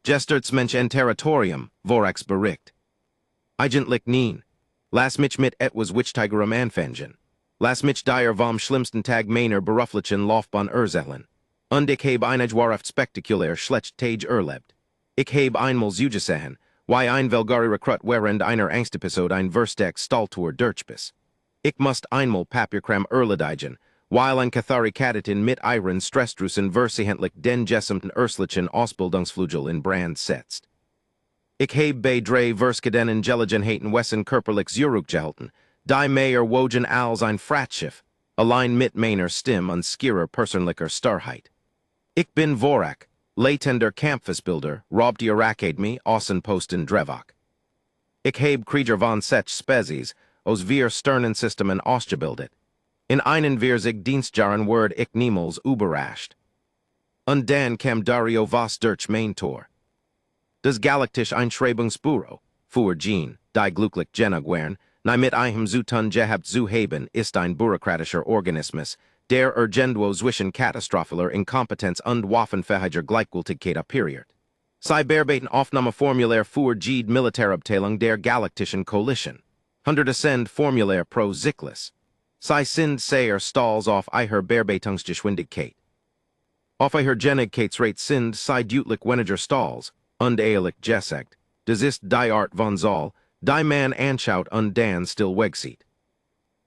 Gesterts Mensch en Territorium, Vorax bericht. Eigentlich neen. Las mich mit etwas Wichtigerem anfangen. Las mich dir vom schlimmsten Tag meiner beruflichen Laufbahn erzählen. Und ich habe einigwahrhaft spektakulär schlecht Tage erlebt. Ich habe einmal zugesehen, wie ein Velgari Rekrut während einer Angstepisode ein Versteck Stalltour durchbiss. Ich must einmal Papierkram erledigen, weil ein Kathari-Katatin mit ihren Stressdrusen versichentlich den gesamten Urslichen Ausbildungsflügel in Brand setzt. Ich habe bei drei Verskeden Gelegenheiten Wessen körperlich zurückgehalten, die mehr wogen als ein Fratschiff, allein mit meiner Stimme und skierer persönlicher Starrheit. Ich bin Vorak, latender Kampfesbilder, Predator-Akademie, Außenposten Drevak. Ich habe Krieger von Sech Spezies, aus wir Sternensystemen ausgebildet. In einen wir sich Dienstjahren word ich niemals überrascht. Und dann kam Dario was durch mein Tor. Das Galaktische Einschreibungsbüro, für Jean, die glücklich Genagwern, nie mit einem zu tun gehabt zu haben, ist ein bürokratischer Organismus, der irgendwo zwischen katastrophaler Inkompetenz und waffenfähiger Gleichgültigkeit operiert. Sie bearbeiten Aufnahmeformular für die Militärabteilung der Galaktischen Koalition. 100% Formular pro Zyklis. Sie sind sehr stolz auf ihre Bearbeitungsgeschwindigkeit. Auf ihre Genigkeitsrate sind sie deutlich weniger stolz, und ehrlich gesagt, das ist die Art von Zoll, die man anschaut und dann still wegsieht.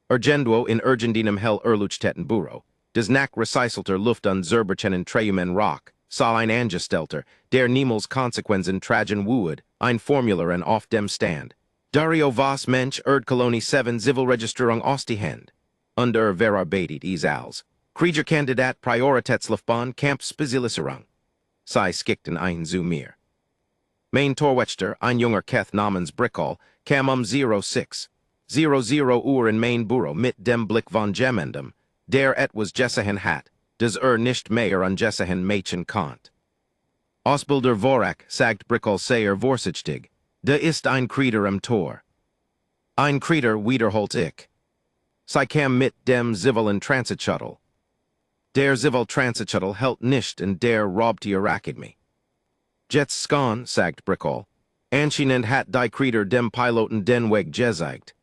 Irgendwo in Argentinum hell Erluchtäten Büro, des nach recycelter Luft und Zerberchenen Treumen Rock, sah ein Angestellter, der niemals Konsequenzen tragen would, ein Formularen auf dem Stand. Dario was Mensch Erdkolonie 7 Zivilregistrierung aus die Hand. Under verarbeitet is als. Kriegerkandidat Prioritätslaufbahn Kampfspecialisierung. Sie skickten ein zu mir. Mein Torwächter, ein junger Keth namens Brickall, kam 06:00 Uhr in mein Büro mit dem Blick von Gemendum, der etwas gesehen hat, das nicht mehr an gesehen Mädchen konnt. Ausbilder Vorak, sagt Brickall sehr vorsichtig, da ist ein Krieger im Tor. Ein Krieger wiederholt ich. Sie kam mit dem zivilen Transit-Shuttle. Der Civil Transit-Shuttle hält nicht in der Predator-Akademie. Jetzt skon, sagt Brickall. Anscheinend hat die Krieger dem Piloten den Weg gezeigt.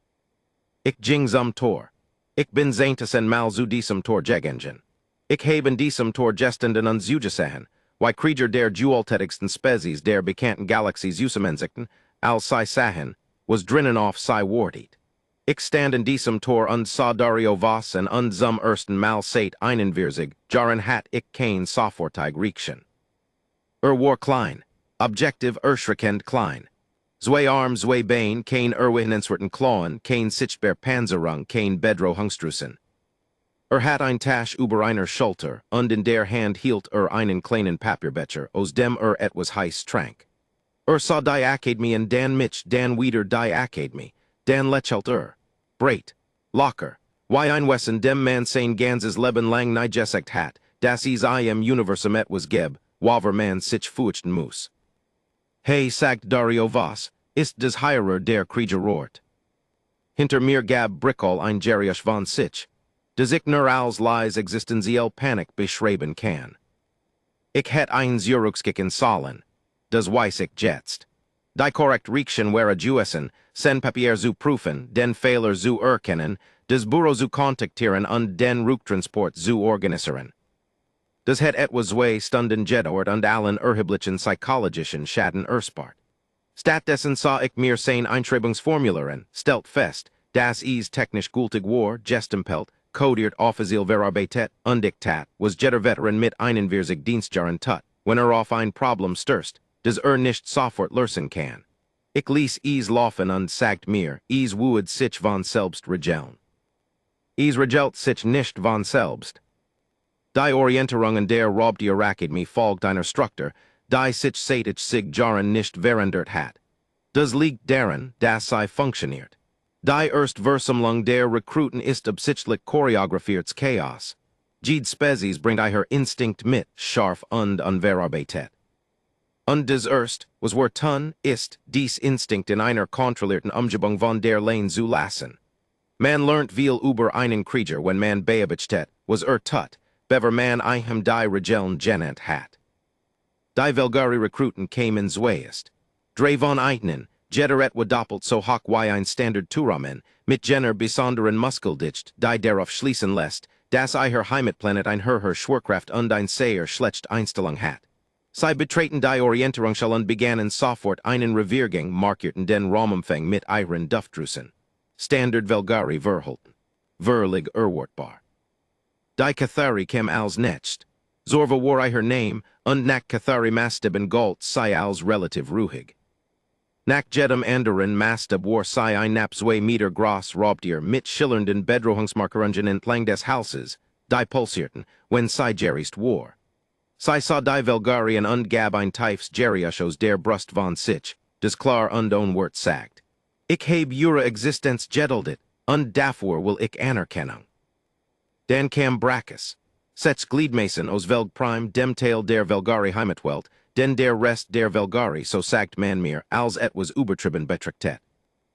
Ich ging zum Tor. Ich bin zaintes mal zu diesem Tor gegangen. Ich habe in diesem Tor gestanden und zugesehen, wie Krieger der dualtätigsten Spezies der bekannten Galaxies Usemensikten, als sie sahen, was drinnen auf sie wartet. Ich stand in diesem Tor und sah Dario was und zum ersten Mal seit einen Wirsig, jaren hat ich kein Sofortig riechen. War klein, objektiv erschreckend klein. Zwei Arm, zwei Bein, kein Erwihnenswerten Klauen, kein sichtbar Panzerung, kein Bedro Hungstrusen. Hat ein Tasch über einer Schulter, und in der Hand hielt einen kleinen Papierbecher, aus dem etwas heiß trank. Sah die Akademie und dann mich, dann wieder die Akademie, dann lächelt breit, locker, wie ein Wessen dem man sein ganzes Leben lang nie gesagt hat, dass is im Universum etwas geb, wover man sich fürchten muss. Hey, sagt Dario was, ist des Heirer der Krieger rohrt. Hinter mir gab Brickall ein Geriasch von sich, des ich nur als lies existenziell Panik beschreiben kann. Ich hätt ein Zurückskicken sollen, das weiß ich jetzt. Die korrekt Riechen wäre Juessen, sen Papier zu prüfen, den Fehler zu erkennen, des Büro zu kontaktieren und den Rücktransport zu organisieren. Das het etwas zwei Stunden gedauert und allen erheblichen psychologischen Schaden erspart. Stattdessen sah ich mir sein Einschreibungsformularen, stellt fest, dass is technisch gültig war, gestempelt, codiert offiziell verarbeitet und diktat, was jeder Veteran mit einen Wirsig Dienstjahren tut, wenn auf ein Problem stößt, das nicht sofort lösen kann. Ich ließ is laufen und sagt mir, is would sich von selbst regeln. Is regelt sich nicht von selbst. Die Orientierungen der Predator-Akademie folgt einer Struktur, die sich seit sich Jahren nicht verändert hat. Das liegt daran, dass sie funktioniert. Die Erstversammlung der Rekruten ist absichtlich choreografiertes Chaos. Jede Spezies bringt ihr Instinkt mit, scharf und unverarbeitet. Und das was wir tun, ist, dies Instinkt in einer kontrollierten Umgebung von der Lane zu lassen. Man lernt viel über einen Krieger, wenn man beobachtet, was tut, bever man die Regeln genannt hat. Die Velgari Rekruten came in Zweist. Drei von Eitnen, Jedderet wa doppelt so hoch wie ein Standard Turamen, mit Jenner besonderen Muskeldicht, die darauf schließen lässt, dass ihr Heimatplanet ein Her Schwerkraft und ein sehr schlecht Einstellung hat. Sie betreten die Orientierung und begannen sofort einen Reviergang markierten den Raumumfang mit ihren Duftdrüsen. Standard Velgari verhalten. Verlig erwartbar. Die Cathari kam als next. Zorva war ihr Name, und nach Cathari Masteben galt sei als relativ ruhig. Nach jedem anderen Mastab war sei ein knapp 2 Meter groß Raubtier mit schillernden Bedrohungsmarkerungen entlang des Halses, die pulsierten, wenn sei gerist war. Sei sah die Velgarien und gab ein tiefes Geriuschos der Brust von sich, des klar und onwort sagt. Ich habe ihre Existenz geduldet, und dafür will ich Anerkennung. Dan kam Brachus. Sech Gliedmason aus Velg Prime dem Teil der Velgari Heimatwelt, denn der Rest der Velgari so sagt man mir, als etwas übertrieben betrachtet.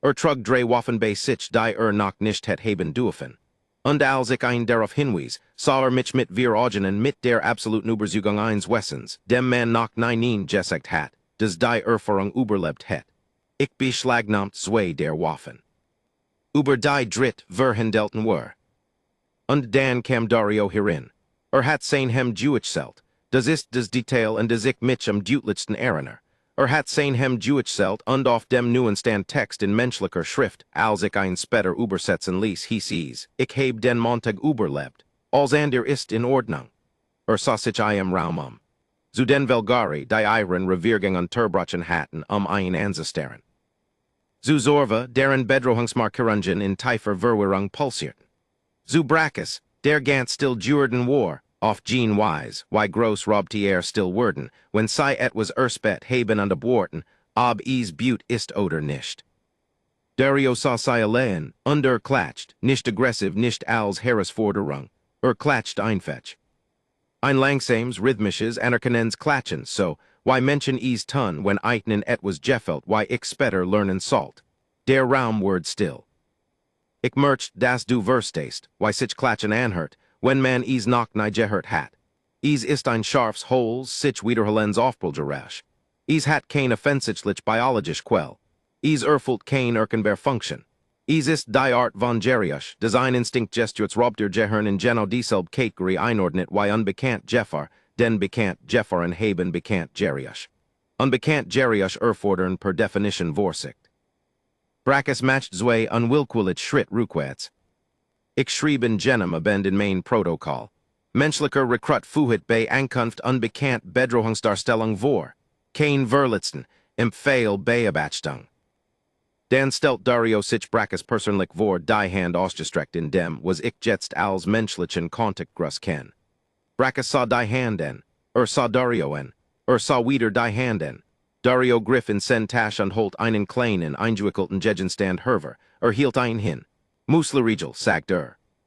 Trug drei Waffen bei sich die noch nicht het haben dürfen. Und als ich ein darauf hinwies, sah mich mit wir Augen mit der absoluten Überzeugung eines Wessens, dem man noch nein gesagt hat, des die Erfahrung überlebt het. Ich beschlagnahmt zwei der Waffen. Über die dritt verhandelten war. Und dann kam Dario hierin. Hat sein hem Jewichselt, das ist das Detail und das ich mich am deutlichsten erinnere. Hat sein hem Jewichselt und auf dem neuesten Text in menschlicher Schrift, als ich ein später übersetzen ließ, hieß ich heb den Montag überlebt, als ander ist in Ordnung. Sah sich im Raum zu den Velgari, die ihren Reviergang und Turbrachen hatten, ein anzustaren. Zu Zorva, deren Bedrohungsmarkerungen in tiefer Verwirrung pulsierten. Zu Brachus, der ganz still Jordan war, auf Gene Wise, wie groß Robtier still werden, wenn sei etwas erspät haben an der Borten, ob is Butte ist oder nicht. Dario sah sei allein, klatscht, nicht aggressiv, nicht als Herausforderung, klatscht einfetch. Ein langsames, rhythmisches, anerkennens Klatschen, so, wie Menschen is tun, wenn eitnen etwas gefällt, wie ich später lernen sollt. Der Raum word still. Ich mercht, dass du verstehst, wie sich Klatschen anhört, wenn man is noch nie gehört hat. Is ist ein scharfes Holes, sich wiederholens Aufprallgeräusch. Is hat kein offensichtlich biologisch Quell. Is erfüllt kein Erkenbar Function. Is ist die Art von Geriusch, Design Instinct Gestures Robter Gehirn in Geno dieselbe Kategorie einordnet wie unbekannt Jeffar, denn bekannt Jeffaren haben bekannt Geriusch. Unbekannt Geriusch erfordern per Definition Vorsicht. Brachus matcht zwei unwillkürlich Schritt rückwärts. Ich schrieb in Genem den main Protokoll. Menschlicher Rekrut Fuhit bei Ankunft unbekannt Bedrohungsdarstellung vor. Kein Verletzten, Empfehl Beobachtung. Dan stellt Dario sich Brachus persönlich vor die Hand ausgestreckt in dem, was ich jetzt als menschlichen Kontakt grus ken. Brachus sah die Hand an, sah Dario an, sah wieder die Hand an. Dario griff in sen Tasch und holt einen kleinen, eingewickelten Gegenstand hervor, hielt ein hin. Muslerigel, sagt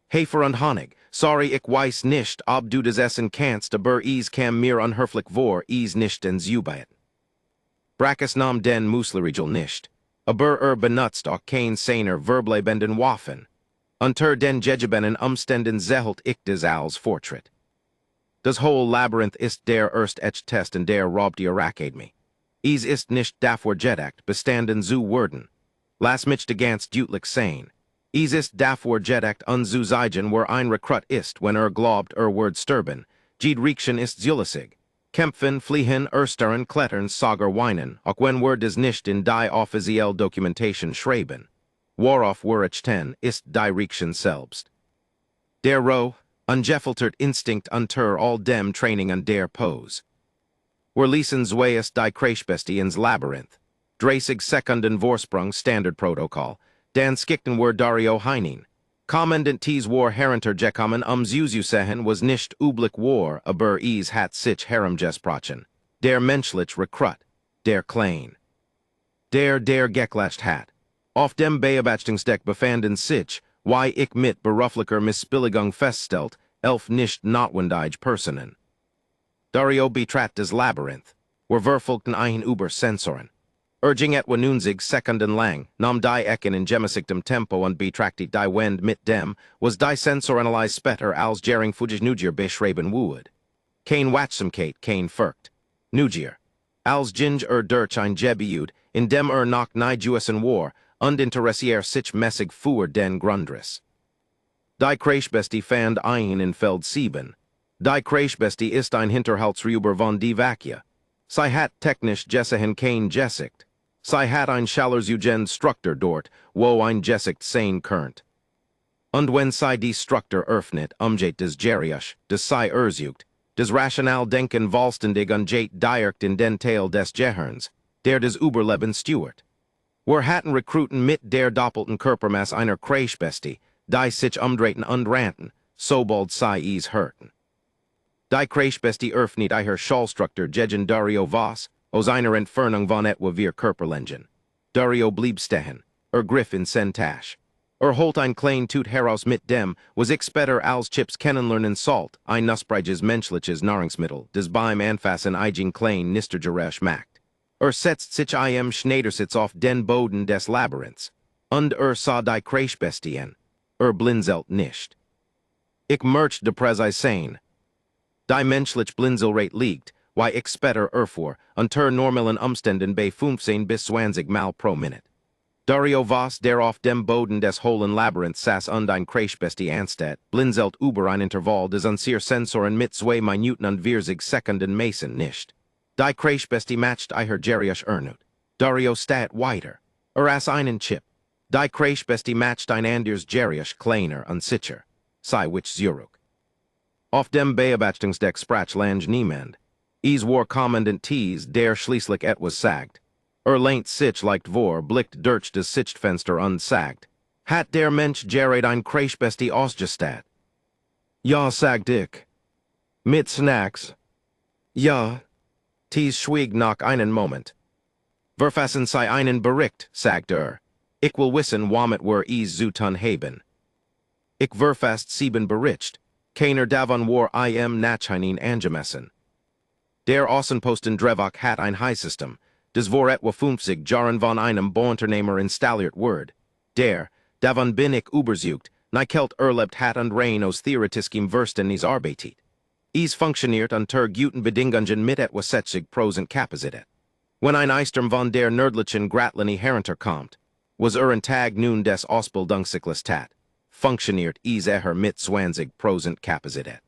Hefer und Honig, sorry ich weiß nicht, ob du das essen kannst, aber is kam mir unhöflich vor, is nicht ins Zubeiten. Brachus nahm den Muslerigel nicht, aber benutzt auch kein seiner verbleibenden Waffen. Unter den gegebenen Umständen zählt ich des als Fortschritt. Das whole Labyrinth ist der Erst-Test in der Predator-Akademie. Is ist nicht dafür gedacht, bestanden zu werden. Lass mich de ganz deutlich sein. Is ist dafür gedacht zu zeigen, wer ein Rekrut ist, wenn glaubt wird sterben. Jede Riekchen ist zulässig. Kämpfen, fliehen, stirren, klettern, sager weinen, auch wenn des nicht in die offizielle Dokumentation schreiben. Worauf ich ten, ist die Riekchen selbst. Der ungefiltert Instinkt unter all dem Training an der Pose. Ließen Zweist die Kreischbestie ins Labyrinth. 30 Sekunden Vorsprung Standardprotokoll. Dan skickten war Dario Heinin. Kommandant Ts war heruntergekommen Zusehen was nicht üblich war, aber is hat sich herumgesprochen. Der menschlich Rekrut. Der Klein. Der geklatscht hat. Auf dem Beobachtungsdeck befanden sich, wie ich mit beruflicher Missbilligung feststellt, 11 nicht notwendige Personen. Dario betrat das Labyrinth, verfolgten ein über Sensoren. Urging etwa 90 Sekunden lang, nahm die Ecken in gemäßigtem Tempo und betrachtete die Wend mit dem, was die Sensoren später als Gering Fujinujer beschreiben would. Kein Wachsamkeit, kein Furcht. Nugier. Als ginge durch ein Jebiud, in dem nach nijuesen war, und interessier sich messig für den Grundriss. Die Kreischbestie fand ein in Feld 7. Die Kreischbestie ist ein Hinterhaltsrüber von die Vakia. Sie hat technisch Jessehen kein Jessikt. Sie hat ein Schallersugen Structor dort, wo ein Jessikt sein könnt. Und wenn sie die Structor öffnet, des Geriusch, des sie ersucht, des Rational Denken vollständig und direkt in den Teil des Gehirns, der des Überleben steuert. Wir hatten Rekruten mit der doppelten Körpermasse einer Kreischbestie, die sich umdrehten und rannten, sobald sie es hörten. Die Kreischbestie öffnet ihr Schallstruktur gegen Dario was, aus einer Entfernung von etwa vier Körperlängen. Dario blieb stehen, griff in sen Tasch. Holt ein klein Tut heraus mit dem, was ich später als Chips kennenlernen sollt, ein nussbreiges menschliches Nahrungsmittel, des beim Anfassen eigen klein Nistergerecht macht. Setzt sich im Schneidersitz auf den Boden des Labyrinths. Und sah die Kreischbestien. Blinzelt nicht. Ich mercht de Präsei sein. Die menschlich Blinzelrate liegt, why ich später vor, unter normalen Umständen bei 15 bis 20 Mal pro Minute. Dario was der auf dem Boden des hohlen Labyrinths saß und ein Kreischbestie anstatt, blinzelt über ein Intervall des unser Sensoren mit 2 Minuten und 40 Sekunden messen nicht. Die Kreischbestie matcht ihr Geriusch ernut. Dario stat weiter. As einen Chip. Die Kreischbestie matcht ein anders Geriusch kleiner und sicher. Sei wich Zurück. Auf dem Beobachtungsdeck sprach lang niemand. Es war Kommandant Tees, der schließlich etwas sagt. Lehnt sich leicht vor, blickt durch das Sichtfenster und sagt, hat der Mensch gerät ein Kreischbestie ausgestat? Ja, sagt ich. Mit Snacks? Ja. Tees schwieg nach einen Moment. Verfassen sei einen Bericht, sagt Ich will wissen, womit wir es zutun haben. Ich verfasst 7 Bericht. Keiner davon war nachhinein angemessen. Der Außenposten Drevok hat ein High-System, des war etwa 50 Jahren von einem Bauunternehmer installiert wird. Davon bin ich überzeugt, Nikelt erlebt hat und rein aus theoretischem Verständnis arbeitet. Es funktioniert unter guten Bedingungen mit etwa 60% Kapazität. Wenn ein Eisturm von der nördlichen Gratlini herunterkommt, was ein Tag nun des Ausbildungszyklus tat, funktioniert es mit 20% Kapazität.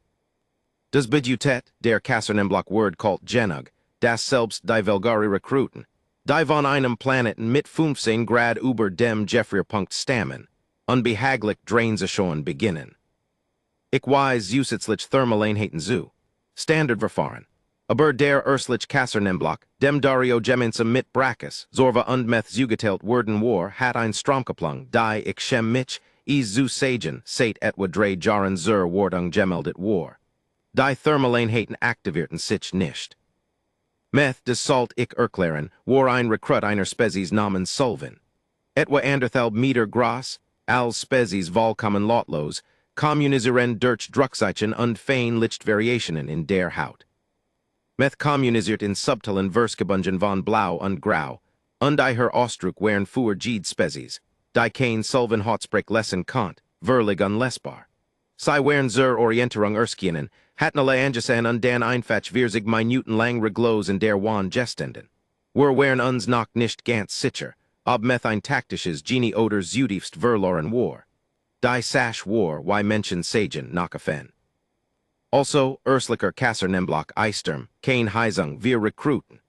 Das Budget, der Kasernenblock Word called Genug, das selbst die Vulgari Rekruten, die von einem Planeten mit 15 Grad über dem Gefrierpunkt stammen, unbehaglich Drainsichon beginnen. Ich weiß zusätzlich Thermaleinheiten zu. Standardverfahren. Aber der Erslich Kasernenblock, dem Dario gemeinsam mit Brachis, Zorva und Meth zugeteilt worden war, hat ein Stromkopplung, die ich schem mich, es zu sagen, seit etwa 3 Jahren zur Wardung gemeldet war. Die Thermaleinheiten aktivierten sich nicht. Meth des Salt ich erklären, war ein Rekrut einer Spezies namens Sullivan. Etwa anderthalb Meter groß, als Spezies vollkommen lotlos, kommunisieren durch Druckzeichen und fein Lichtvariationen in der Haut. Meth kommunisiert in subtilen Versgebungen von Blau und Grau, und ihr Ausdruck wären für jede Spezies, die kein Sullivan Hotsprech lesen konnt, verlig unlesbar. Sie wären zur Orientierung erskienen, hatten alle angesehen und den einfach 40 Minuten lang reglos in der Wand gestanden. Wir wären uns noch nicht ganz sicher, ob Meth ein taktisches Genie oder zutiefst verloren war. Die Sache war, why Menschen sagen, nachgefen. Also, Erslicher Kasernenblock Eisturm, kein Heisung, wir Rekruten.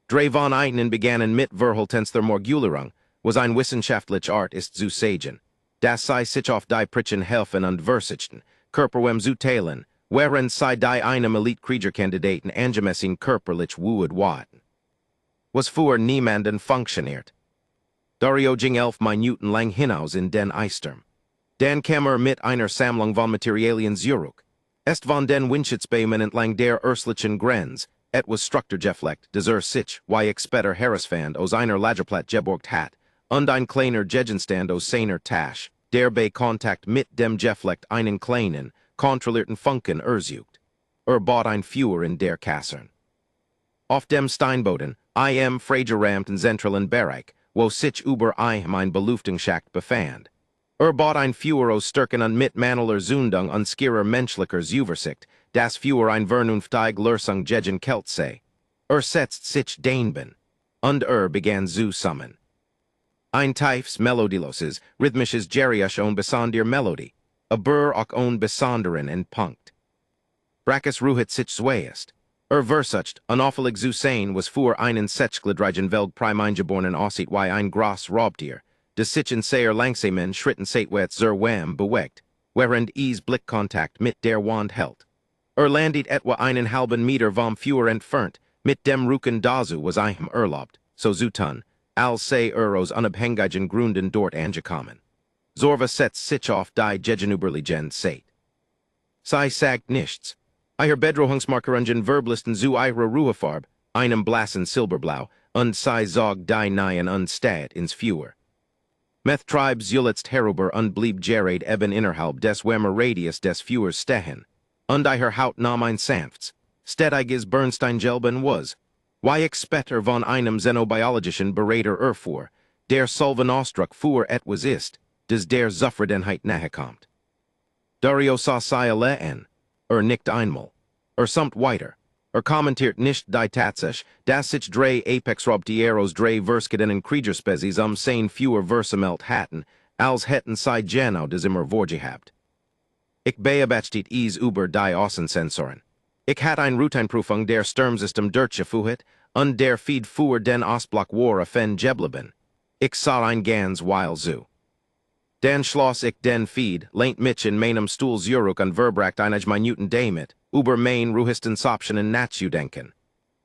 Drei von ihnen begannen mit Verhaltens der Morgulerung, was ein wissenschaftlich Art ist zu sagen, dass sie sich auf die Pritchen helfen und versichten, Körperwem zu teilen, während sie die einem Elite-Kriegerkandidaten angemessen körperlich wued waten. Was für niemanden funktioniert. Dario ging 11 Minuten lang hinaus in den Eisturm. Dan kam mit einer Sammlung von Materialien zurück. Est von den Windschutzbäumen entlang der Erslichen Grenz, etwas Strukturgeflecht, des sich, wie ich später herausfand, aus einer Lagerplatte geborgt hat, und ein kleiner Gegenstand aus seiner Tasche, der bei Kontakt mit dem Geflecht einen kleinen, kontrollierten Funken ersucht. Bot ein Führer in der Kasern. Auf dem Steinboden, im freigeräumten zentralen Bereich, wo sich über ein Belüftungsschacht befand. Bot ein Führer aus Stärken und mit manueller Zündung und skierer menschlicher Zuversicht, das Führer ein vernünftig Lösung gegen Kelt sei. Setzt sich Daneben. Und begann zu summen. Ein Tiefs Melodiloses, rhythmisches Geriush on besonder Melodie, auch on besonderen en Punkt. Brachus ruhit sich zweiest. Versucht, unaufelig zu sein was für einen Setchgledreigen Velg Primeingebornen aussieht wie ein Gras Raubtier, des sich in seiner langsamen Schritten seitwärts zur Wham bewegt, während Blickkontakt mit der Wand hält. Landit etwa einen halben Meter vom Führer entfernt, mit dem Rücken dazu was ihm erlaubt, so zutun, als sei aus unabhängigen Gründen dort angekommen. Zorva setzt sich auf die gegenüberliegende Seite. Sie sagt nichts. Ihre Bedrohungsmarkeringen verblisten zu ihrer Ruhefarbe, einem blassen Silberblau, und sie sagt die Neuen und Stadt ins Führer. Meth tribe zuletzt herüber und blieb gerät eben innerhalb des Wärmer Radius des Führers stehen. Und ihre Haut nahm ein sanfts, stetiges Bernsteingelben was. Wie ich später von einem xenobiologischen Berater erfuhr, der Solvenausdruck für etwas ist, des der Zufriedenheit nahekommt. Dario sah sie allein, nicht einmal, samt weiter, kommentiert nicht die Tatsache, dass sich drei Apexrobtieros drei Verskeden Kriegerspezies sein Führer versamelt hatten, als hätten sie genau das immer vorgehabt. Ich beobachtet über die Außensensoren. Ich hatte eine Routinprüfung der Sturmsystem durchgeführt und der Feed für den Ostblock war auf geblieben. Ich sah ein ganz Weil zu. Dann schloss ich den Feed, lehnt mich in meinem Stuhl zurück und verbracht einige Minuten damit, über mein Ruhestensoptionen nachzudenken.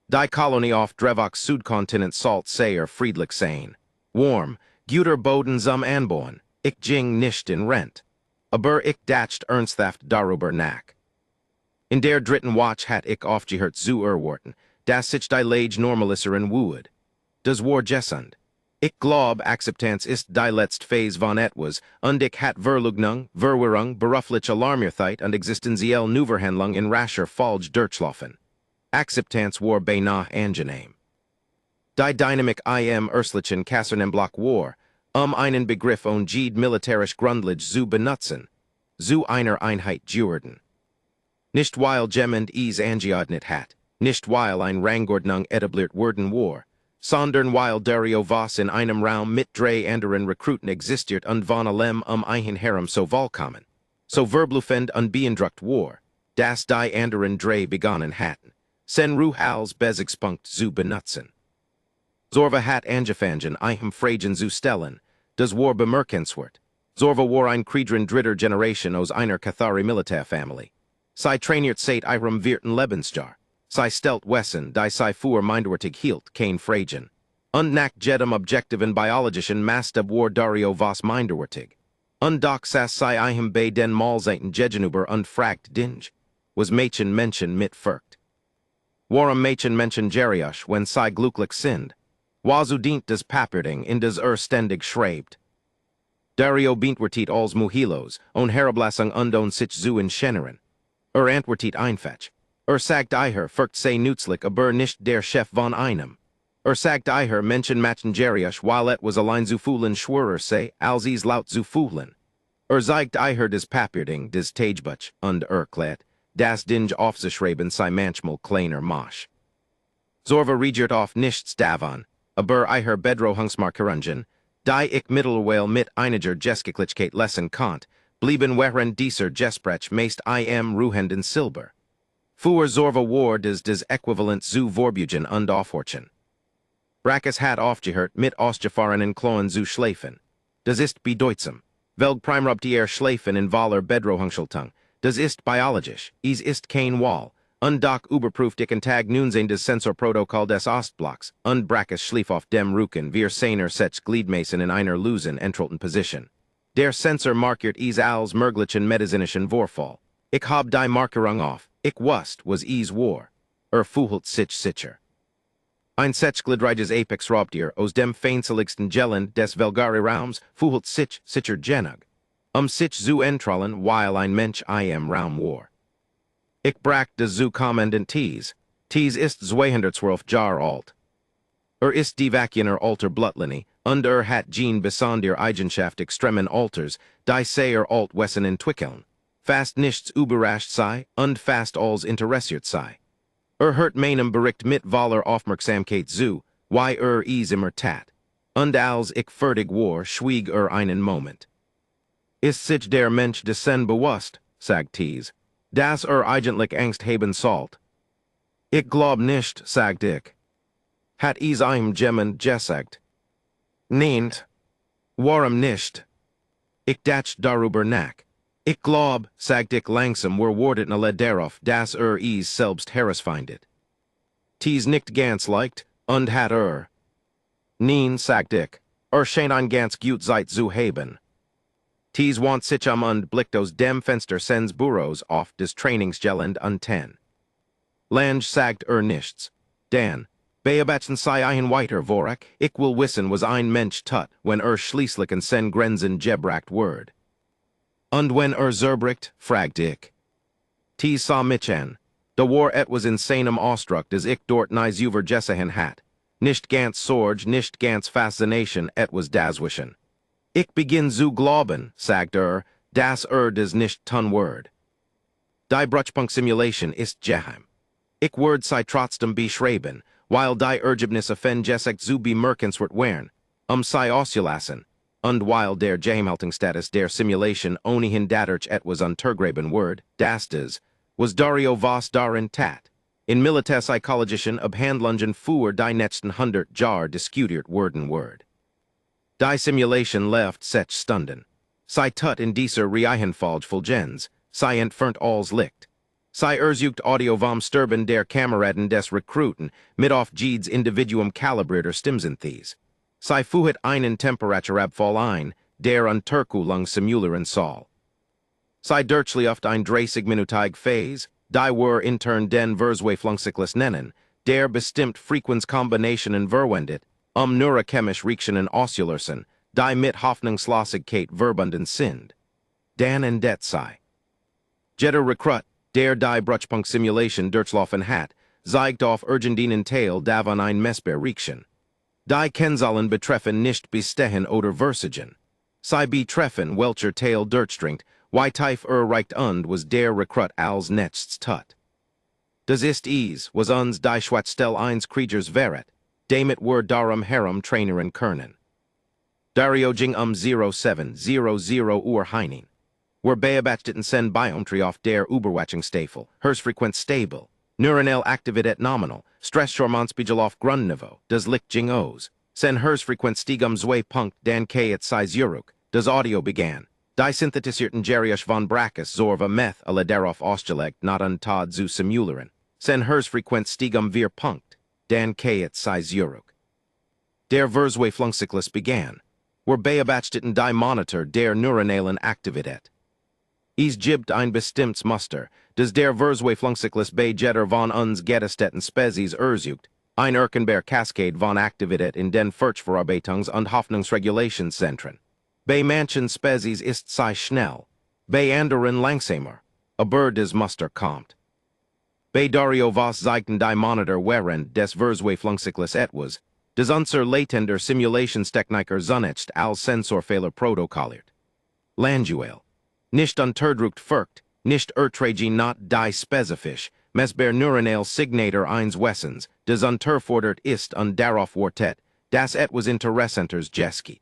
Die Kolonie auf Drevaks Südkontinent sollt sehr friedlich sein. Warm, guter Boden zum Anbauen, ich ging nicht in Rent. Aber ich dacht ernsthaft darüber nach. In der dritten Watch hat ich aufgehört zu erwarten, dass sich die Lage normalisieren würde. Das war gesund. Ich glaub, Akzeptanz ist die letzte Phase von etwas, und ich hat Verleugnung, Verwirrung, berufliche Alarmiertheit und existenzielle Neuverhandlung in rascher Folge durchlaufen. Akzeptanz war beinahe angenehm. Die Dynamik im Erslichen Kasernen-Block war, einen Begriff und jede militärisch Grundlage zu benutzen, zu einer Einheit geworden. Nicht weil jemand angeordnet hat, nicht weil ein Rangordnung etabliert worden war, sondern weil Dario was in einem Raum mit drei anderen Rekruten existiert und von allem ein Herem so vollkommen, so verblüffend und beeindruckt war, dass die anderen drei begonnen hatten, sen Ruhals Besigspunkt zu benutzen. Zorva hat angefangen Fragen zu stellen, das war bemerkenswert. Zorva war ein Kriegerin dritter Generation aus einer Cathari Militärfamilie. Sie trainiert seit ihrem vierten Lebensjahr. Sie stellt Wesen, die sie für minderwertig hielt, kein Fragen. Und nach jedem objektiven biologischen Maßstab war Dario was minderwertig. Und doch saß sie bei den Mahlzeiten gegenüber und fragt Dinge, was Menschen mitverkt. Warum Menschen geriush, wenn sie glücklich sind? Wazu dient das Papperding in das ständig schreibt? Dario beantwortet als Muhilos, und Herablassung und sich zu enschenneren. Antwortet einfach. Sagt verkt sei nützlich, aber nicht der Chef von einem. Sagt Menschen machen geriush, weil etwas allein zu fühlen schwerer sei, als es laut zu fühlen. Zeigt des Papperding, des Tagebutch, und klärt, das Dinge aufzuschreiben sei manchmal kleiner Mosch. Zorva regiert auf nichts davon, aber Bedrohungsmarkeringen, die ich mittlerweile mit einiger Gesklichkeit lesen konnte, blieben während dieser Gespräch meist ruhenden Silber. Für Zorva war des Äquivalent zu Vorbugen und Aufhorchen. Brachus hat aufgehört mit ausgefahrenen Kloen zu schläfen. Das ist bedeutsam. Velg Primrobtier schläfen in Waller Bedrohungshaltung. Das ist biologisch. Es ist kein Wall. Und doch überprüft ich en Tag nun sein des Sensorprotokoll des Ostblocks. Und Brachus schlief auf dem Rücken, wir seiner sech Gliedmaßen in einer losen entrolten Position. Der Sensor markiert es als möglichen medizinischen Vorfall. Ich hab die Markerung auf. Ich wusst, was es war. Fühlt sich sicher. Ein Setchgledreiges Apex Raubtier aus dem feinseligsten Gelen des Velgari Raums fühlt sich sicher genug. Sich zu entrollen, weil ein Mensch Raum war. Ich brachte zu Kommandant Tees. Tees ist 212 Jahr alt. Ist die Vakuner Alter Blutlinie, und hat Gene besonder Eigenschaft extremen Alters, die sehr alt Wesen entwickeln. Fast nichts überrascht sei, und fast alles interessiert sei. Hurt meinem bericht mit voller aufmerksamkeit zu, why is immer tat. Und als ich fertig war, schwieg einen Moment. Ist sich der Mensch dessen bewusst, sagt Tees, dass eigentlich Angst haben sollt. Ich glaub nicht, sagt ich. Hat ihm jemand gesagt. Neint. Warum nicht? Ich dacht darüber nach. Ich glaub, sagt ich langsam, wordt alle darauf, dass is selbst herausfindet. Tees nicht ganz leicht, und hat Nein, sagt ich, scheint ein ganz gut Zeit zu haben. Tees want sich und blickt aus dem Fenster sens Büros auf des Trainingsgelände an. Lange sagt nichts. Dan, beobachten sei ein weiter Vorak, ich will wissen was ein Mensch tut, wenn schließlich in sen Grenzen gebracht wird. Und wenn zerbricht, fragt ich. Tees sah mich an. Da war etwas in seinem Ausdruck, des ich dort nies über gesehen hat. Nicht ganz Sorge, nicht ganz Faszination, etwas Daswischen. Ich beginn zu glauben, sagt dass des nicht tun word. Die Brutpunkt-Simulation ist geheim. Ich word sei trotzdem beschreiben, weil die Ergebnisse von Gesek zu bemerkenswert wären, sei auszulassen, und weil der Geheimhaltungsstatus der Simulation ohnehin dadurch etwas untergraben word, das was Dario was darin tat. In militärpsychologischen Abhandlungen für die nächsten 100 Jahre diskutiert worden word. Die Simulation left sech Stunden. Sei tut in dieser Reihenfolge fulgens, sei entfernt als Licht. Sei ersucht Audio vom Sturben der Kameraden des Rekruten mit auf Jeeds Individuum kalibrierter Stimmsynthese. Sei fuhet einen Temperaturabfall ein, der Unterkühlung simulieren soll. Sei dirchli oft ein 30-minütig Phase, die wir intern den Verzweiflungszyklus nennen, der bestimmt Frequenzkombinationen verwendet, neurochemisch Reaktionen auszulösen, die mit Hoffnungslosigkeit verbunden sind. Dan und det sei. Jeder Rekrut, der die Brutpunkt-Simulation durchlaufen hat, zeigt auf urgentinen Teil davon ein messbar Reaktion. Die Kennzahlen betreffen nicht Bestechen oder Versagen. Sie betreffen welcher Teil durchdringt, wie tief reicht und was der Rekrut als nächstes tut. Das ist was uns die Schwachstelle eines Kriegers wäret, damit wir darum herum trainieren können. Dario ging 07:00 heinin. Wir beobachteten sen Biometrie auf der Überwachungstafel, Frequenz stabil, neuronale Aktivität nominal, Stresshormonspiegel auf Grundniveau, das Licht ging aus, sen Frequenz stieg 2 Punkt, dann et sei zurück, das Audio begann. Die synthetisierten Geriasch von Brachus zorva meth alle darauf ausgelegt not untad zu simulieren, sen Frequenz stieg 4 Punkt, dann et sei zurück. Der Verzweiflungszyklus begann. Wir beobachteten die Monitor der neuronalen Aktivität. Es gibt ein bestimmtes Muster, das der Verzweiflungszyklus bei jeder von uns Getastätten Spezies ersucht, ein Erkenbar Cascade von Aktivität in den Furchtverarbeitungs- und Hoffnungsregulationszentren. Bei manchen Spezies ist sei schnell, bei anderen langsamer, aber das Muster kommt. Bei Dario was zeigten die Monitor während des Verzweiflungszyklus etwas, das unser latender Simulationstechniker zunächst als Sensorfehler protokolliert. Languel. Nicht unterdrückt firkt, nicht erträgen not die spezifisch, messbar neuronal Signator eines Wessens, das unterfordert ist und darauf wartet, dass etwas Interessanters geschieht.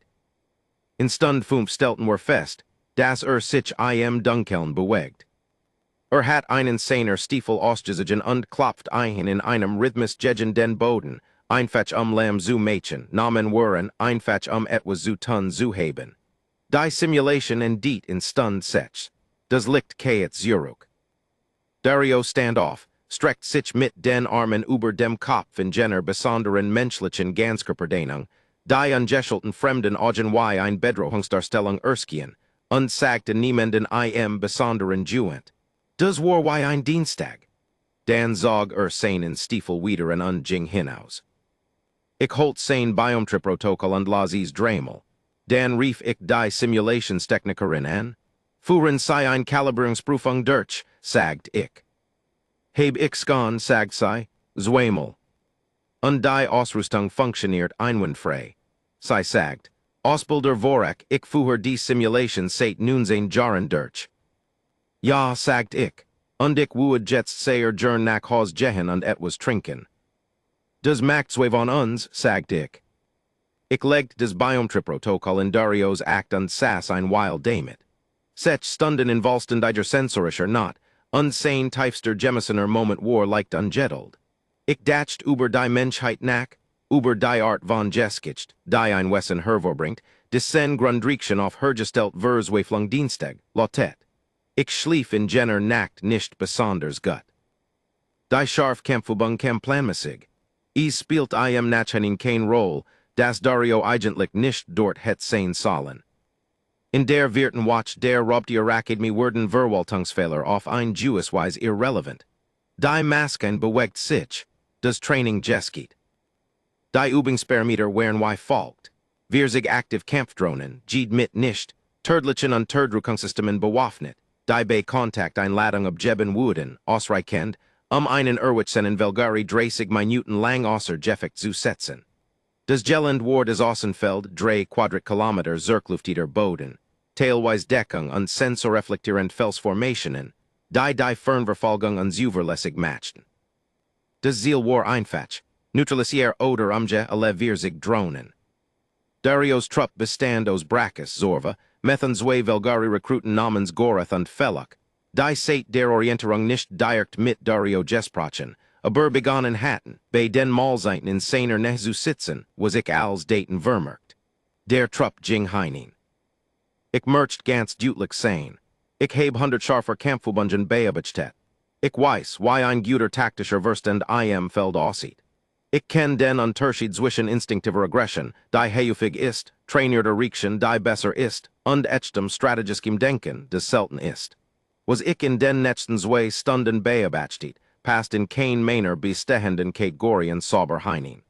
In Stund 5 stellten wir fest, dass sich im Dunkeln bewegt. Hat einen seiner Stiefel ausgezogen und klopft ein in einem rhythmisch den Boden, einfach Lamm zu machen, namen waren einfach etwas zu tun zu haben. Die Simulation indeed in Stund sech. Das Licht et zurück. Dario stand auf, streckt sich mit den Armen über dem Kopf in jener besonderen menschlichen Ganzkörperdehnung, die ungeschulten Fremden Augen wie ein Bedrohungsdarstellung erskien, und sagte niemanden im besonderen Juent. Das war wie ein Dienstag. Dan zog seinen Stiefel wieder und ging hinaus. Ich holt sein Biometrie-Protokoll und las es dreimal. Dan rief ich die Simulationstechnikerin an. Fuhren sei ein Kalibrierungsprüfung durch, sagt ich. Heb ich gone, sagt sei, zweimal. Und die Ausrüstung funktioniert einwandfrei. Sei sagt, Ausbilder Vorak, ich fuhr die Simulation seit nun sein Jahren durch. Ja, sagt ich. Und ik woed jets sayer jern nak haus jehen und et was trinken. Des macht zwee von uns, sagt ik. Ik legt des biomtripro tokal in Dario's act und sass ein wild damit. Sech stunden in Volsten diger sensorischer not, unsane Teifster Jemisoner moment war leicht ungettelt. Ik dacht über die Menschheit nach, über die Art von Geskicht, die ein Wesen hervorbringt, descend Grundriekchen auf hergestelt Versweflung Dienstag, Lotet. Ik schlief in Jenner Nacht nicht besonders gut. Die scharf Kämpfubung kam planmäßig. Spielt im Nachhinein kein Roll, das Dario eigentlich nicht dort het sein sollen. In der Wirten Watch der Predator-Akademie werden Verwaltungsfehler auf ein Jewesweise irrelevant. Die Masken bewegt sich, das Training geskiet. Die Übungsparameter wären wie folgt. Wir sich aktiv Kampfdrohnen, geht mit nicht, Tödlichen und Tödrückungssystemen bewaffnet, die bei Kontakt Einladung abgeben wurden, ausreichend, einen Irwitsen Velgari 30 Minuten lang außer Gefecht zu setzen. Das Gelland war das Außenfeld 3 Quadratkilometer Zerkluftider Boden, teilweise Deckung und sensorreflektierend Felsformationen, die Fernverfolgung und zuverlässig matchten. Das Ziel war einfach, neutralisier oder wir sich Drohnen. Dario's Trupp bestand aus Brackus, Zorva, Methan zwei Velgari Rekruten namens Gorath und Felak, die seit der Orientierung nicht direkt mit Dario gesprochen, aber begonnen hatten, bei den Malseinten in seiner Nähe zu sitzen, was ich als Daten vermerkt. Der Trupp ging hinein. Ich mercht ganz deutlich sein. Ich heb 100 scharfer Kampfverbungen beobachtet. Ich weiß, wie ein guter taktischer Verstand Feld aussieht. Ich kenn den Unterschied zwischen instinktiver Aggression, die häufig ist, trainierter Reaktion, die besser ist, und echtem strategischem Denken, das selten ist. Was ich in den nächsten zwei Stunden beobachtet, passt in kein Mainer bestehenden Kategorien sauber hinein.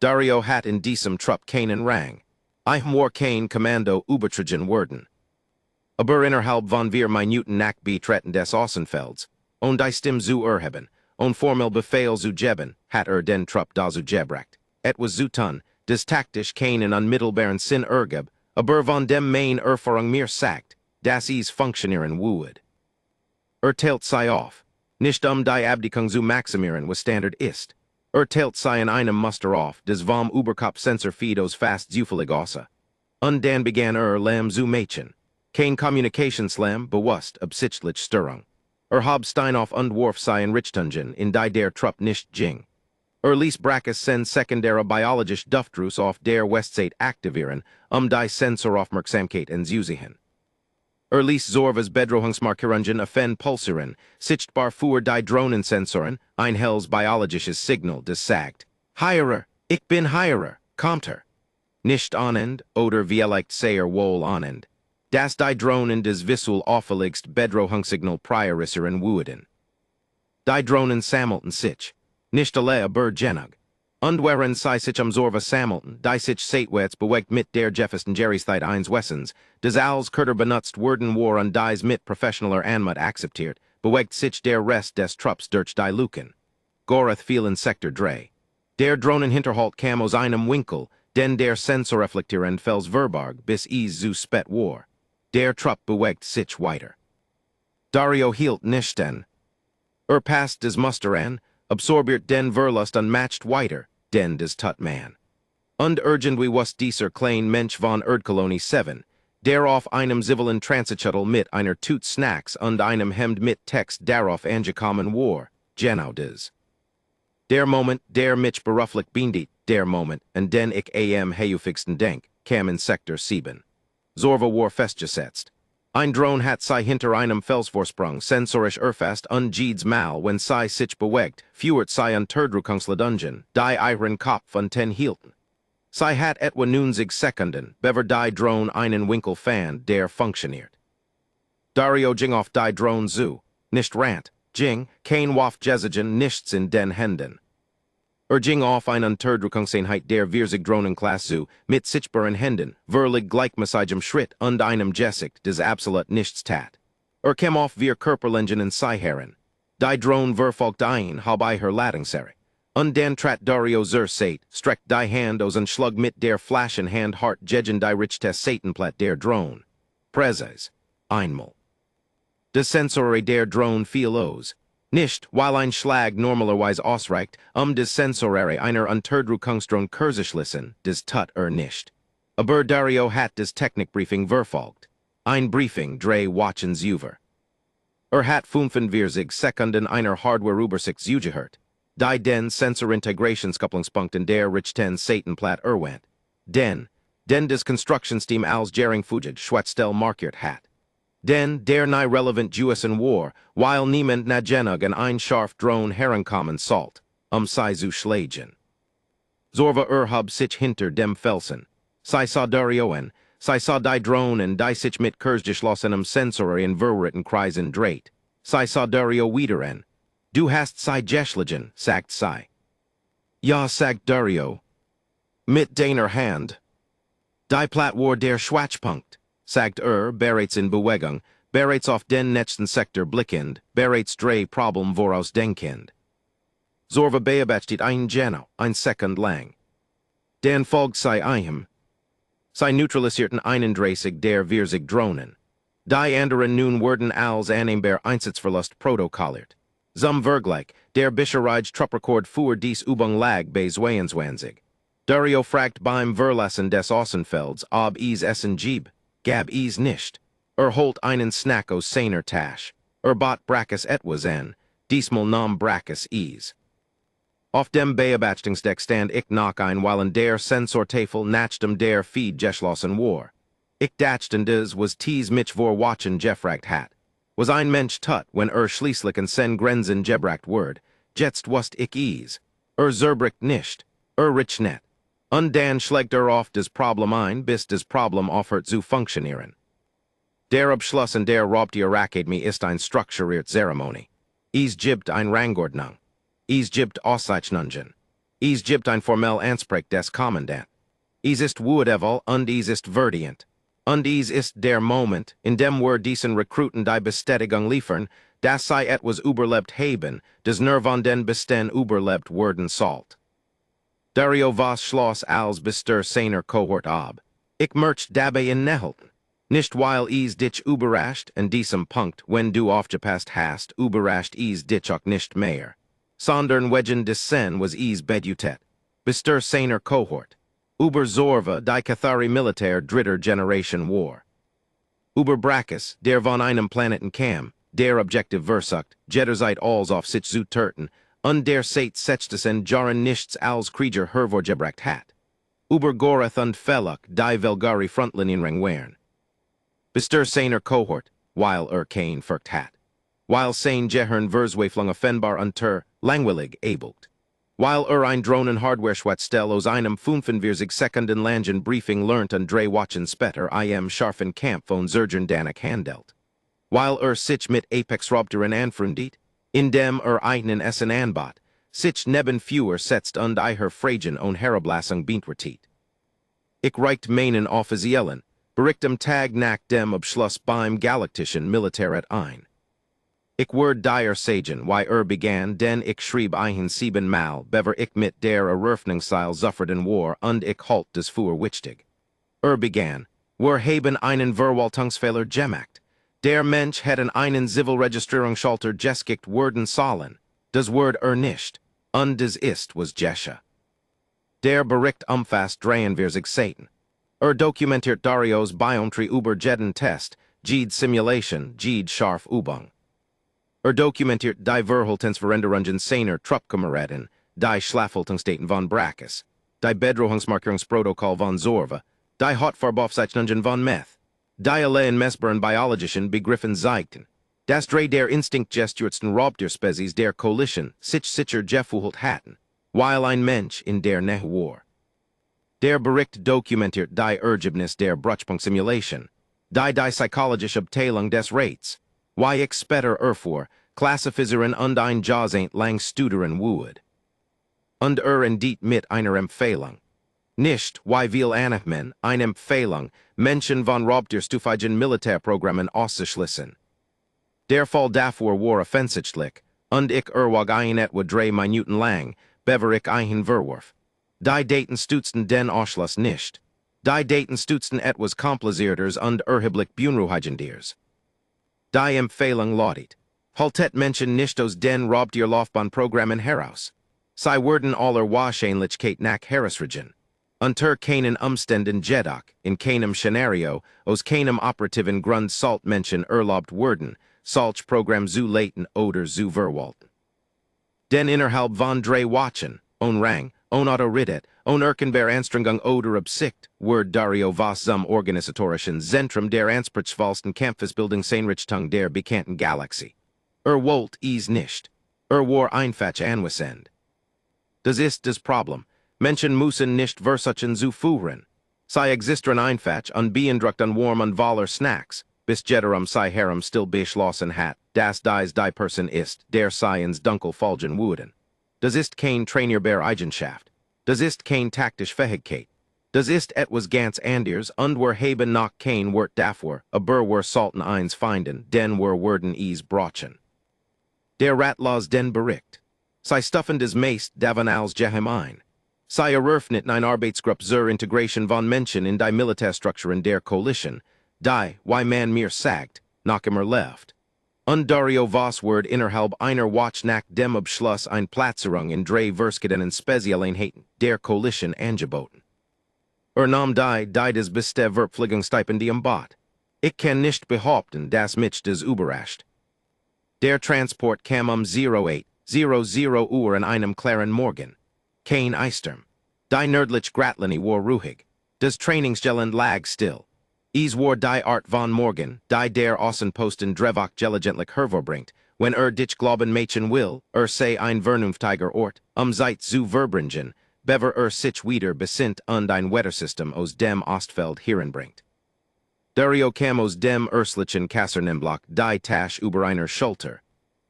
Dario hat in diesem Trupp keinen Rang. Ich war kein Kommando übertragen worden. Aber innerhalb von wir Minuten nach Betreten des Außenfelds, und die Stimme zu erheben, und formell Befehl zu geben, hat den Trupp da zu gebracht. Etwas zu tun, des taktisch keinen unmittelbaren Sinn ergab, aber von dem Main Erfahrung mir sagt, dass es funktionieren würde. Teilt sei auf, nicht die Abdeckung zu maximieren, was Standard ist. Teilt sei in einem Muster auf, des vom Überkopf-Sensor Fidos fast zufällig außer. Und dann begann lem zu mächen. Kein Kommunikationslem, bewusst, absichtlich Störung. Hab Steinoff und Worf sei in Richtungen, in die der Trupp nicht ging. Ließ Brackus sen sekundäre biologisch Duftdrus auf der Westseit aktivieren, die Sensoraufmerksamkeit entzusichen. Ließ Zorvas Bedrohungsmarkierungen offend pulsieren, sichtbar für die Drohnensensoren, ein helles biologisches Signal, das sagt, Heirer, ich bin Heirer, kommt er. Nicht anend, oder vielleicht sehr wohl anend. Das die Drohnen des visual auffälligst Bedrohungssignal priorisieren würden. Die Drohnen sammelten sich, nicht alle aber genug. Und während sie sich Zorva sammelten, die sich seitwärts bewegt mit der Jefferson Jerryszeit eins Wessens, des als Kurter benutzt wurden war und dies mit professioneller Anmut akzeptiert, bewegt sich der Rest des Trupps durch die Luken. Gorath fiel in Sektor 3. Der Drohnenhinterhalt kam aus einem Winkel, denn der Sensorreflektierend fels Verbarg bis zu spät war. Der Trupp bewegt sich weiter. Dario hielt nicht den. Passt des Muster an, absorbiert den Verlust unmatched weiter, den des Tutman. Und irgendwie was dieser klein Mensch von Erdkolonie 7, der auf einem zivilen Transitshuttle mit einer Tut Snacks und einem Hemd mit Text darauf angekommen war, genau des. Der Moment, der mich beruflich bindet, der Moment, und den ich häufigsten denk, kam in Sektor 7. Zorva war festgesetzt. Ein Drone hat sei hinter einem Felsvorsprung sensorisch erfasst und jedes Mal, wenn sei sich bewegt, führt sei an Tödrückungsladungen, die ihren Kopf und ten hielten. Sei hat etwa 90 Sekunden, bever die Drone einen Winkel fan, der funktioniert. Dario ging auf die Drone zu, nicht rant, ging, kein Waff Jesigen nichts in den Händen. Ging auf einen Tödrückungseinheit der sich Drohnenklasse zu, mit sichtbaren Händen, verlig gleichmäßigem Schritt und einem Gesicht, des absolut nichts tat. Kam auf wir Körperlingen in Seiherren. Die Drone verfolgt ein, halbei her Ladungsserie. Und dann trat Dario zur Seite, streckt die Hand aus und schlug mit der flaschen Hand hart gegen die Richtes Satenplatt der Drone. Prezes. Einmal. des Sensore der Drone Fielos. Nicht, weil ein Schlag normalerweise ausreicht, des Sensorare einer Unterdrückungsdrone Kursischlissen, des tut nicht. Aber Dario hat des Technikbriefing verfolgt. Ein Briefing, drei Watchens über. Hat 45 Sekunden einer Hardware-Übersicht zugehört. Die den Sensor-Integrationskopplungspunkten der Richten Satenplatt erwähnt. Den des Constructionsteam als Gering Fugid Schwätzstell markiert hat. Der nie relevant Jewissen war, weil niemand nagenug an ein scharf Drone herankommen sollt, sei zu schlagen. Zorva hub sich hinter dem Felsen. Sei sa Darioen, sei sa die Drone und die sich mit Kurzgeschlossenem Sensor in verwritten Kreisen dreht. Sei sa Dario wiederen. Du hast sei Geschlagen, sagt sei. Ja, sagt Dario. Mit deiner Hand. Die Platt war der Schwachpunkt, sagt bereits in Bewegung, bereits auf den nächsten Sektor blickend, bereits drei Problem voraus denkend. Zorva beobachtet ein Genau, ein Sekund lang. Den folgt sei einem. Sei neutralisierten 31 der 40 Drohnen. Die anderen nun werden als annehmbar Einsatzverlust protokolliert. Zum Vergleich, der Bischerage Trupprekord für dies Übung lag bei 22. Dario fragt beim Verlassen des Außenfelds, ob is essen gib, gab is nicht. Holt einen Snack aus seiner Tasche. Bot Brackus etwas an, diesmal nam Brackus is. Auf dem Beobachtungsdeck stand ich noch ein, weil in der Sensortafel nachdem der Feed geschlossen war. Ich dachten des was tees mich vor watchen gefragt hat. Was ein Mensch tut, wenn schließlich in sen Grenzen gebracht word, jetzt wust ich is. Zerbricht nicht, rich net. Und dann schlägt auf das Problem ein, bis das Problem aufhört zu funktionieren. Der Abschluss in der Predator-Akademie ist ein strukturiert Zeremonie. Is gibt ein Rangordnung. Is gibt Auszeichnungen. Is gibt ein formell Ansprech des Kommandant. Is ist Wudevel und is ist verdient. Und is ist der Moment, in dem wir diesen Rekruten die Bestätigung liefern, dass sei etwas überlebt haben, des nur von den Besten überlebt werden sollt. Dario was schloss als Bester seiner Kohort ab. Ich merkt dabei in Nehelten. Nicht weil is dich überrascht, in diesem Punkt, wenn du aufgepasst hast, überrascht is dich auch nicht mehr. Sondern wegen des Sen was is bedutet. Bester seiner Kohort. Über Zorva die Cathari Militär dritter Generation war. Über Brackus, der von einem Planeten kam, der Objektiv versucht, jederzeit alles auf sich zu töten, und der seit sechsten Jahren nichts als Krieger hervorgebracht hat. Über Gorath und Feluk die Velgari Frontlinien waren. Bester seiner Kohort, weil kein Furcht hat. Weil sein Gehirn Verzweiflung offenbar unter langweilig abelt. Weil ein Drohnen-Hardware-Schwatzstell aus einem 45 Sekunden langen Briefing lernt und drei Watchen später im scharfen Kampf von Surgeon Danik handelt. Weil sich mit Apex-Robteren anfreundet, indem einen Essen anbot, sich neben Führer setzt und Fragen und Herablassung beantwortet. Ich reicht meinen Offiziellen, berichtem Tag nach dem Abschluss beim galaktischen Militäret ein. Ich werde dir sagen, wie begann, denn ich schrieb ein 7-mal, bever ich mit der Eröffnungsseil sufferten war und ich halt des Fuhr wichtig. Begann, wir haben einen Verwaltungsfehler gemacht. Der Mensch hätten einen Zivilregistrierungsschalter geskickt werden sollen. Das Wort nicht. Und das ist was Jesche. Der Bericht umfasst 43 Seiten. Dokumentiert Darios Biometrie über jeden Test, jede Simulation, jede scharf Übung. Dokumentiert die Verhaltensveränderungen seiner Truppkameraden, die Schlafhaltungsdaten von Brackus, die Bedrohungsmarkierungsprotokoll von Zorva, die Hautfarbaufzeichnungen von Meth, die allein messbaren biologischen Begriffen zeigten, dass drei der instinktgestürzten Raubtierspezies der Coalition sich sicher gefühlt hatten, weil ein Mensch in der Nähe war. Der Bericht dokumentiert die Ergebnis der Brutpunkt-Simulation, die psychologische Abteilung des Rates, wie ich später erfuhr, klassifisieren und ein Jahrzehnte lang studieren würde. Und diet mit einer Empfehlung. Nicht, wie viel Anachmen, eine Empfehlung, Menschen von Raubtierstufigen Militärprogrammen auszuschließen. Der Fall davor war offensichtlich, und ich wag ein etwa 3 Minuten lang, bever ich einen Verwurf. Die Daten stützten den Ausschluss nicht. Die Daten stützten etwas komplizierters und erheblich beunruhigenderes. Die Empfehlung lautet. Haltet Menschen nicht aus den robt ihr Laufbahnprogrammen heraus. Sie werden aller Wahrscheinlichkeit nach Herausregen. Unter keinen Umständen jedoch, in keinem Szenario, aus keinem operativen Grund salt Menschen erlaubt werden, solch Programm zu leiten oder zu verwalten. Den innerhalb von drei Wochen, on Rang, on Autoritet, on Erkenbear Anstrengung oder Absicht, Word Dario was zum organisatorischen Zentrum der Anspruchsvollsten Kampfesbildung Seinrichtung der bekannten Galaxie. Wollt is nicht. War einfach anwesend. Das ist das Problem. Menschen müssen nicht versuchen zu führen. Sie existieren einfach unbeeindruckt und warm und voller Snacks, bis jederum sie herum still beschlossen hat, dass dies die Person ist, der sie ins Dunkel folgen würden. Das ist kein trainierbare Eigenschaft. Das ist kein taktisch Fähigkeit. Das ist etwas ganz anderes und wir haben noch kein Wort dafür, aber wir sollten eins finden, denn wir werden es brauchen. Der Ratlaws den Bericht. Sie stuffen des meist davon als Geheim ein. Sie eröffneten ein Arbeitsgruppe zur Integration von Menschen in die Militärstrukturen der Koalition, die, wie man mir sagt, nach immer left. Und Dario was Word innerhalb einer Watch nach dem Abschluss ein Platzierung in drei verschiedenen Spezialeinheiten der Koalition angeboten. Nahm die des beste Verpflegungsstipendium bot. Ich kann nicht behaupten, dass mich das überrascht. Der Transport kam 08:00 Uhr in einem klaren Morgen. Kein Eisturm. Die nördlich Gratlini war ruhig. Das Trainingsgelände lag still. Es war die Art von Morgen, die der Außenposten Drevok gelegentlich hervorbringt, wenn dich glauben Mädchen will, sei ein vernünftiger Ort, Zeit zu verbringen, bever sich wieder besinnt und ein Wettersystem aus dem Ostfeld hierenbringt. Dario kam aus dem östlichen Kasernenblock die Tasch über einer Schulter.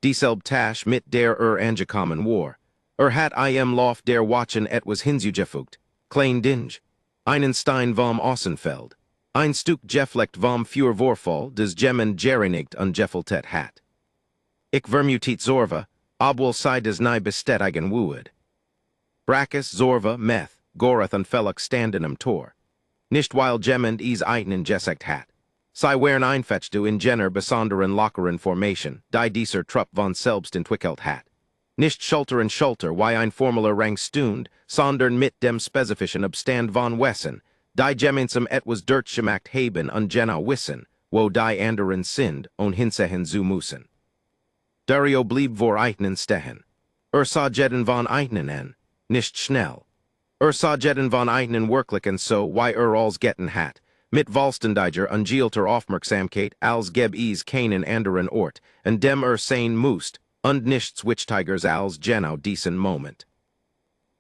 Dieselbe Tasch mit der angekommen war. Hat im Lauf der Wochen etwas hinzugefügt, klein Dinge. Einen Stein vom Außenfeld. Ein Stück gefleckt vom Fürvorfall des Gemmen gereinigt und gefältet hat. Ich vermutet Zorva, obwohl sei des nie bestätigen would. Brackus, Zorva, Meth, Gorath und Felix standen am Tor. Nicht weil Gemmend is eigenen gesagt hat. Sie wären einfetcht du in jener besonderen lockeren Formation, die dieser Trupp von selbst entwickelt hat. Nicht Schulter an Schulter, wie ein formeler Rang stund, sondern mit dem spezifischen Abstand von Wessen, die gemeinsam etwas durchgemacht haben und genau wissen, wo die anderen sind und hinsehen zu müssen. Dario blieb vor eigenen stehen. Sah jeden von eigenen an, nicht schnell. Sah jeden von eigenen wirklich und so, wie als getten hat, mit Volstendiger und gielter Aufmerksamkeit als geb es keinen anderen Ort, und dem sein musst, und nichts Wichtigers als genau diesen Moment.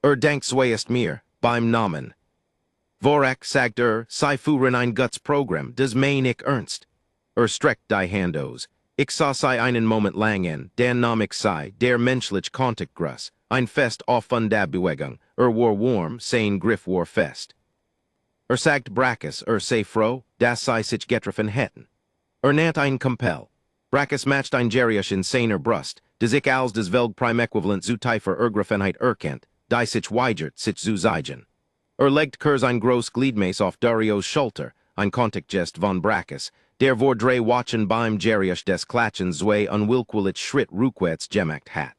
Denkt zweiest mir, beim Namen. Vorak sagt sei führen ein Gutsprogramm, das mein ich ernst. Streckt die Hand aus. Ich sah sei einen Moment lang an, dann nahm ich sei, der menschlich Kontaktgruss, ein Fest auf von der Bewegung, war warm, sein Griff war fest. Sagt Brackus, sei froh, dass sei sich getroffen hätten. Nant ein Compel. Brackus matcht ein Geriasch in seiner Brust, des ich als des Welg Prime-Äquivalent zu tiefer Ergriffenheit erkennt, die sich weigert, sich zu zeigen. Legt Kurs ein groß Gliedmaß auf Darios Schulter, ein Kontaktgest von Brackus, der vor drei Wochen beim Geriasch des Klatschens zwei unwillkürlich Schritt rückwärts gemacht hat.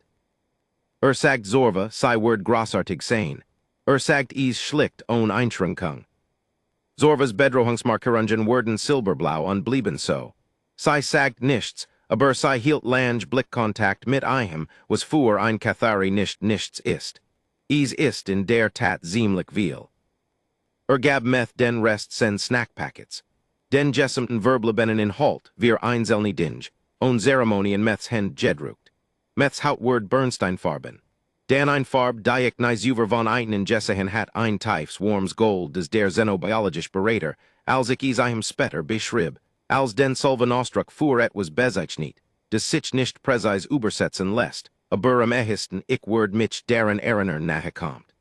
Sagt Zorva, sei Word großartig sein. Sagt es schlicht ohne Einschränkung. Zorvas Bedrohungsmarkerungen wurden silberblau und blieben so. Sei sagt nichts, aber sei hielt lange Blickkontakt mit ihm, was für ein Kathari nichts ist. Es ist in der Tat ziemlich viel. Gab Meth den Rest sen Snackpackets. Den gesamten Verblebenen in Halt, wir einzelne Dinge, on Zeremonie in Meths Hand gedruckt. Meths Hautword Bernsteinfarben. Dan ein Farb, die ich nicht über von einen Gesehen hat ein Tiefs warms Gold des der xenobiologisch Berater, als ich es ihm später beschrieb, als den Solven Ostruck fuhr etwas bezeichnet, des sich nicht präzise übersetzen lässt, aber am ehesten ich Word mich deren Erinnern nahekommt.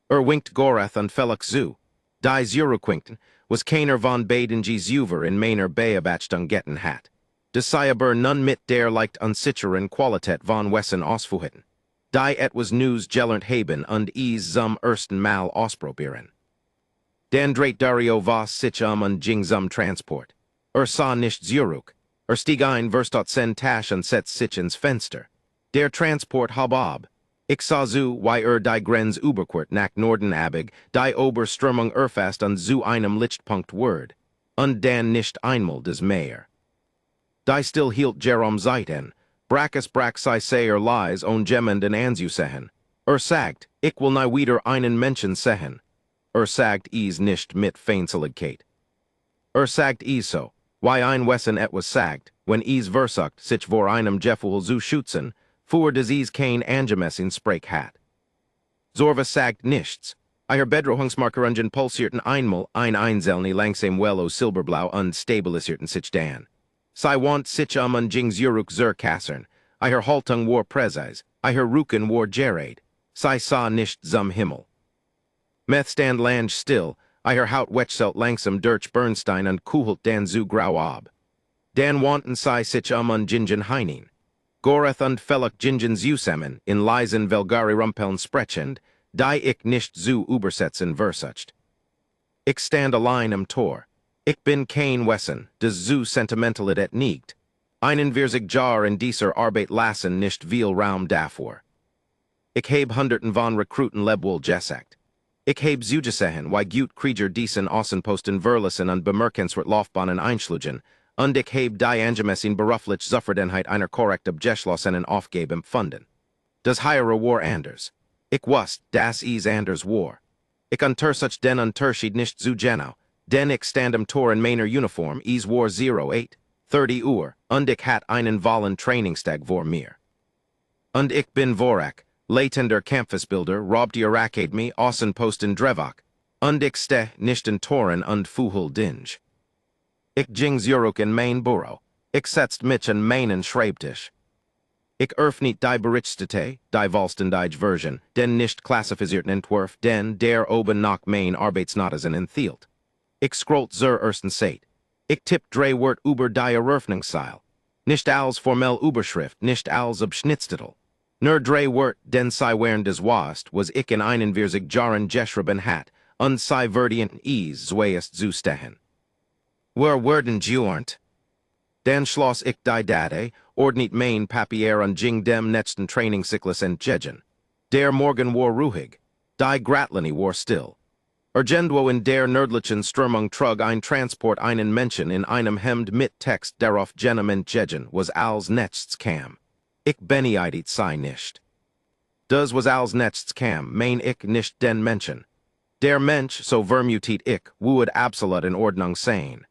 Winkt Gorath und Felix zu, die Zurückwinkten, was keiner von beiden Jesuver in meiner Beobachtung getten hat. Des sei aber nun mit der leicht unsicheren Qualität von Wessen ausfuhrten. Die etwas News gelernt haben und es zum ersten Mal ausprobieren. Den dreht Dario was sich und ging zum Transport. Sah nicht Zurück. Stieg ein verstot sen tash und setz sich ins Fenster. Der Transport habob. Ich sah zu, die Grenz Uberquart nach Norden abig, die Oberströmung erfast und zu einem Lichtpunkt word. Und dann nicht einmal des Meer. Die still hielt Jerome Zeiten, Brackus brack sei lies on Gemmend and Anzu sehen. Sagt, ich will nie wieder einen Menschen sehen. Sagt nicht mit Feinseligkeit. Sagt so, why ein Wessen etwas sagt, wenn versucht, sich vor einem Jeffel zu schützen, für dies kein angemessen Sprech hat. Zorva sagt nichts. Bedrohungsmarkerungen pulsierten einmal einzelne langsam wello silberblau und stabilisierten sich dann. Sie want sich und jings Juruk kassern. Haltung war präzise. Ruken war gerade. Sie sah nicht zum Himmel. Meth stand lang still. Haut wetselt langsam durch Bernstein und kuhelt dan zu grau ab. Dan wanten sie sich und jingen heinin. Goreth und Felloch Jingens Usemen in leisen Velgari Rumpeln sprechend, die ich nicht zu übersetzen versucht. Ich stand allein am Tor. Ich bin kein Wessen, des zu sentimentalitet nicht. Einen wir sich jar in dieser Arbeit lassen nicht viel Raum davor. Ich heb hunderten von Rekruten lebwohl gesagt. Ich heb zugesehen, wie gut Krieger diesen Außenposten verlassen und bemerkenswert Laufbahnen einschlugen, und ich heb die angemessen beruflich Zufriedenheit einer korrekt abgeschlossenen Aufgabe empfunden. Das höhere war anders. Ich wusste, das anders war. Ich untersuch den Unterschied nicht zu genau, denn ich stand am Tor in meiner Uniform, war 08:30 Uhr, und ich hat einen vollen Trainingstag vor mir. Und ich bin Vorak, leitender Campusbilder, Predator-Akademie, Außenposten Drevak, und ich steh nicht in Toren und Fuhel Dinge. Ich jings Juruk in mein Büro. Ich setzt mich an meinen Schreibtisch. Ich öffnet die Berichtete, die Volstendeich Version, den nicht klassifizierten Entwurf, den der oben nach mein Arbeitsnotizen enthielt. Ich scrollt zur ersten Seite. Ich tipp drei Wort über die Eröffnungsseil. Nicht als formell Überschrift, nicht als Abschnittstitel. Nur drei Wort, den sei während des Wast, was ich in einen wir sich jaren geschrieben hat, und sei verdient zweiest zu stehen. Werden geornt. Dan schloss ich die Date, ordnet mein Papier und ging dem nächsten Trainingszyklus entgegen. Der Morgen war ruhig. Die Gratlini war still. Irgendwo in der nördlichen Strömung trug ein Transport einen Menschen in einem Hemd mit Text darauf jenem entgegen, was als nächstes kam. Ich beneidet sei nicht. Das was als nächstes kam, mein ich nicht den Menschen. Der Mensch, so vermutet ich, would absolut in Ordnung sein.